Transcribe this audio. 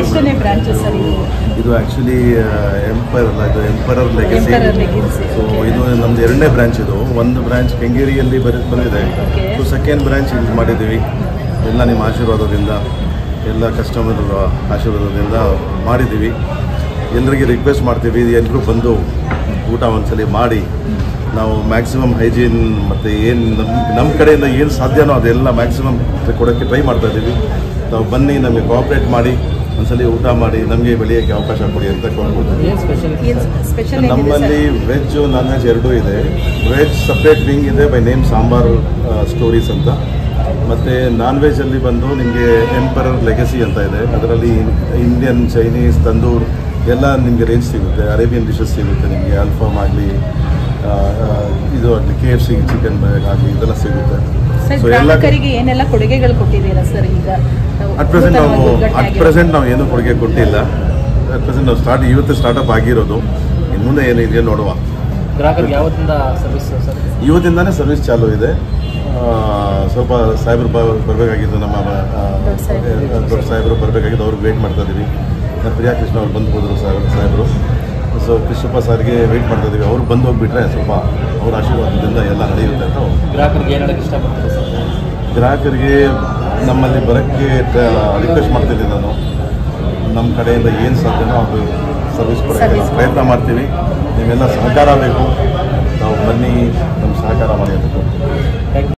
ಎಷ್ಟನೇ branch sir ಇದು actually emperor legacy. So ಇದು ನಮ್ಮದು ಎರಡನೇ ಬ್ರಾಂಚ್. ಇದು ಒಂದು ಬ್ರಾಂಚ್ ಕೆಂಗೇರಿಯಲ್ಲಿ ಬಂದಿದೆ. ಸೊ ಸೆಕೆಂಡ್ ಬ್ರಾಂಚ್ ಇಲ್ಲಿ ಮಾಡಿದ್ದೀವಿ. ಎಲ್ಲ ನಿಮ್ಮ ಆಶೀರ್ವಾದದಿಂದ, ಎಲ್ಲ ಕಸ್ಟಮರ್ ಆಶೀರ್ವಾದದಿಂದ ಮಾಡಿದ್ದೀವಿ. ಎಲ್ಲರಿಗೆ ರಿಕ್ವೆಸ್ಟ್ ಮಾಡ್ತೀವಿ, ಎಲ್ಲರೂ ಬಂದು ಊಟ ಒಂದ್ಸಲಿ ಮಾಡಿ ನಾವು ಮ್ಯಾಕ್ಸಿಮಮ್ ಹೈಜೀನ್ ಮತ್ತು ಏನು ನಮ್ಮ ಕಡೆಯಿಂದ ಏನು ಸಾಧ್ಯನೋ ಅದೆಲ್ಲ ಮ್ಯಾಕ್ಸಿಮಮ್ ಕೊಡೋಕ್ಕೆ ಟ್ರೈ ಮಾಡ್ತಾಯಿದ್ದೀವಿ. ನಾವು ಬನ್ನಿ, ನಮಗೆ ಕೋಆಪ್ರೇಟ್ ಮಾಡಿ, ಒಂದ್ಸಲಿ ಊಟ ಮಾಡಿ ನಮಗೆ ಬೆಳೆಯೋಕ್ಕೆ ಅವಕಾಶ ಕೊಡಿ ಅಂತ ಕೊಡ್ಬೋದು. ನಮ್ಮಲ್ಲಿ ವೆಜ್ ನಾನ್ ವೆಜ್ ಎರಡೂ ಇದೆ. ವೆಜ್ ಸಪ್ರೇಟ್ ವಿಂಗ್ ಇದೆ ಬೈ ನೇಮ್ ಸಾಂಬಾರ್ ಸ್ಟೋರೀಸ್ ಅಂತ. ಮತ್ತು ನಾನ್ ವೆಜ್ಜಲ್ಲಿ ಬಂದು ನಿಮಗೆ ಎಂಪರರ್ ಲೆಗಸಿ ಅಂತ ಇದೆ. ಅದರಲ್ಲಿ ಇಂಡಿಯನ್, ಚೈನೀಸ್, ತಂದೂರ್ ಎಲ್ಲ ನಿಮಗೆ ರೇಂಜ್ ಸಿಗುತ್ತೆ. ಅರೇಬಿಯನ್ ಡಿಶಸ್ ಸಿಗುತ್ತೆ ನಿಮಗೆ. ಅಲ್ಫಾಮ್ ಆಗಲಿ, ಇದು ಆಗಲಿ, KFC ಚಿಕನ್ ಆಗಲಿ, ಇದೆಲ್ಲ ಸಿಗುತ್ತೆ. ಸೊ ಗ್ರಾಹಕರಿಗೆ ಏನೆಲ್ಲ ಕೊಡುಗೆಗಳು ಕೊಟ್ಟಿದ್ದೀರಾ ಸರ್? ಈಗ ಅಟ್ ಪ್ರೆಸೆಂಟ್ ನಾವು ಏನೂ ಕೊಡುಗೆ ಕೊಟ್ಟಿಲ್ಲ. ಅಟ್ ಪ್ರೆಸೆಂಟ್ ನಾವು ಇವತ್ತು ಸ್ಟಾರ್ಟಪ್ ಆಗಿರೋದು. ಇನ್ನು ಮುಂದೆ ಏನಿದೆಯೋ ನೋಡುವ. ಗ್ರಾಹಕರಿಗೆ ಯಾವತ್ತಿಂದ ಸರ್ವಿಸ್ ಸರ್? ಇವತ್ತಿಂದನೇ ಸರ್ವಿಸ್ ಚಾಲೂ ಇದೆ. ಸ್ವಲ್ಪ ಸಾಹೇಬರು ಬರಬೇಕಾಗಿದ್ದು, ನಮ್ಮ ದೊಡ್ಡ ಸಾಹೇಬರು ಬರಬೇಕಾಗಿದ್ದು, ಅವ್ರಿಗೆ ವೆಯ್ಟ್ ಮಾಡ್ತಾ ಇದ್ದೀವಿ. ಪ್ರಿಯಾ ಕೃಷ್ಣ ಅವ್ರು ಬಂದು ಹೋದರು ಸಾಹೇಬರು. ಸೊ ಕೃಷ್ಣಪ್ಪ ಸರ್ಗೆ ವೆಯ್ಟ್ ಮಾಡ್ತಾ ಇದ್ದೀವಿ. ಅವ್ರು ಬಂದು ಹೋಗಿಬಿಟ್ರೆ ಸ್ವಲ್ಪ ಅವ್ರ ಆಶೀರ್ವಾದದಿಂದ ಎಲ್ಲ ನಡೆಯುತ್ತೆ ಅಂತ. ಗ್ರಾಹಕರಿಗೆ ಏನು ಹೇಳೋಕ್ಕೆ ಇಷ್ಟಪಡ್ತಾರೆ ಸರ್? ಗ್ರಾಹಕರಿಗೆ ನಮ್ಮಲ್ಲಿ ಬರೋಕ್ಕೆ ರಿಕ್ವೆಸ್ಟ್ ಮಾಡ್ತಿದ್ದೀನಿ ನಾನು. ನಮ್ಮ ಕಡೆಯಿಂದ ಏನು ಸಾಧ್ಯನೋ ಅದು ಸರ್ವಿಸ್ ಕೊಡೋಕ್ಕೆ ನಾವು ಪ್ರಯತ್ನ ಮಾಡ್ತೀವಿ. ನೀವೆಲ್ಲ ಸಹಕಾರ ಬೇಕು. ನಾವು ಬನ್ನಿ, ನಮ್ಮ ಸಹಕಾರ ಮಾಡಿ ಅಂತ.